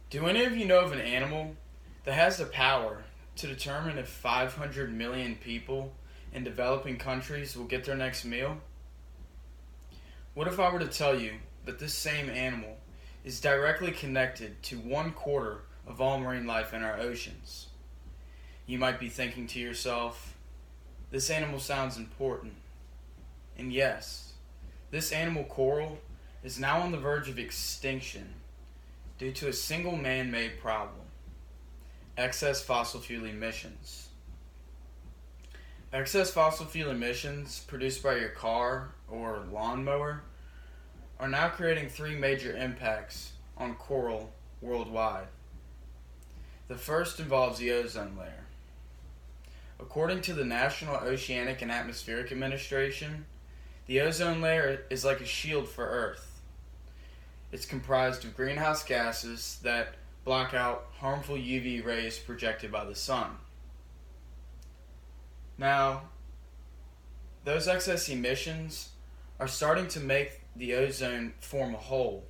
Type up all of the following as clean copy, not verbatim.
Do any of you know of an animal that has the power to determine if 500 million people in developing countries will get their next meal? What if I were to tell you that this same animal is directly connected to 1/4 of all marine life in our oceans? You might be thinking to yourself, this animal sounds important. And yes, this animal coral is now on the verge of extinction due to a single man-made problem: excess fossil fuel emissions. Excess fossil fuel emissions produced by your car or lawnmower are now creating three major impacts on coral worldwide. The first involves the ozone layer. According to the National Oceanic and Atmospheric Administration, the ozone layer is like a shield for Earth. It's comprised of greenhouse gases that block out harmful UV rays projected by the sun. Now, those excess emissions are starting to make the ozone form a hole,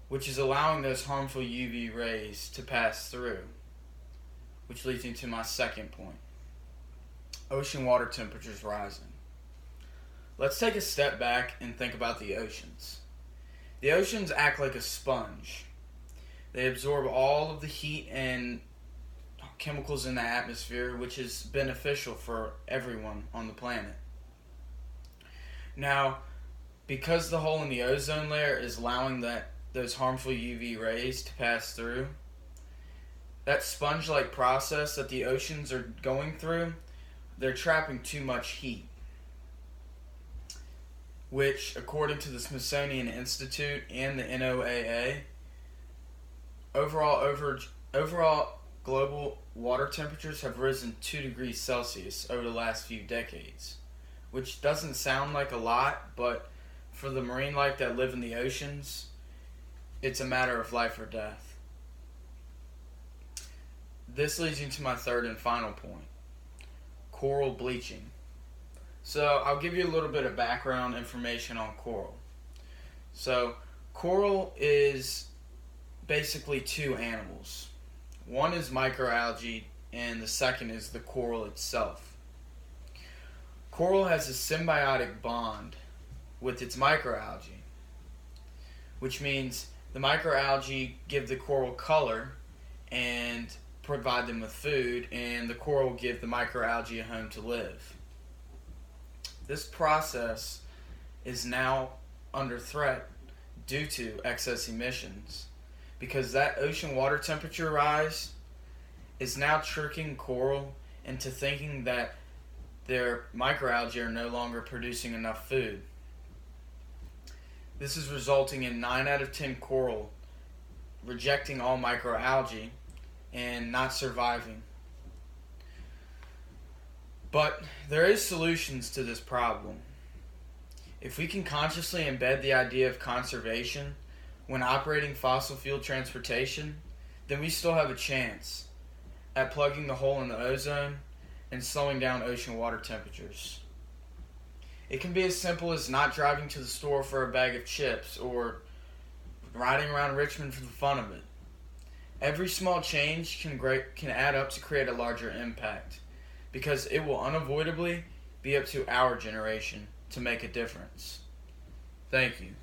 which is allowing those harmful UV rays to pass through, which leads me to my second point: ocean water temperatures rising. Let's take a step back and think about the oceans. The oceans act like a sponge. They absorb all of the heat and chemicals in the atmosphere, which is beneficial for everyone on the planet. Now, because the hole in the ozone layer is allowing those harmful UV rays to pass through, that sponge-like process that the oceans are going through, they're trapping too much heat, which, according to the Smithsonian Institute and the NOAA, overall global water temperatures have risen 2 degrees Celsius over the last few decades, which doesn't sound like a lot, but for the marine life that live in the oceans, it's a matter of life or death. This leads me to my third and final point: coral bleaching. So I'll give you a little bit of background information on coral. So coral is basically two animals. One is microalgae and the second is the coral itself. Coral has a symbiotic bond with its microalgae, which means the microalgae give the coral color and provide them with food, and the coral give the microalgae a home to live. This process is now under threat due to excess emissions, because that ocean water temperature rise is now tricking coral into thinking that their microalgae are no longer producing enough food. This is resulting in 9 out of 10 coral rejecting all microalgae and not surviving. But there is solutions to this problem. If we can consciously embed the idea of conservation when operating fossil fuel transportation, then we still have a chance at plugging the hole in the ozone and slowing down ocean water temperatures. It can be as simple as not driving to the store for a bag of chips or riding around Richmond for the fun of it. Every small change can add up to create a larger impact, because it will unavoidably be up to our generation to make a difference. Thank you.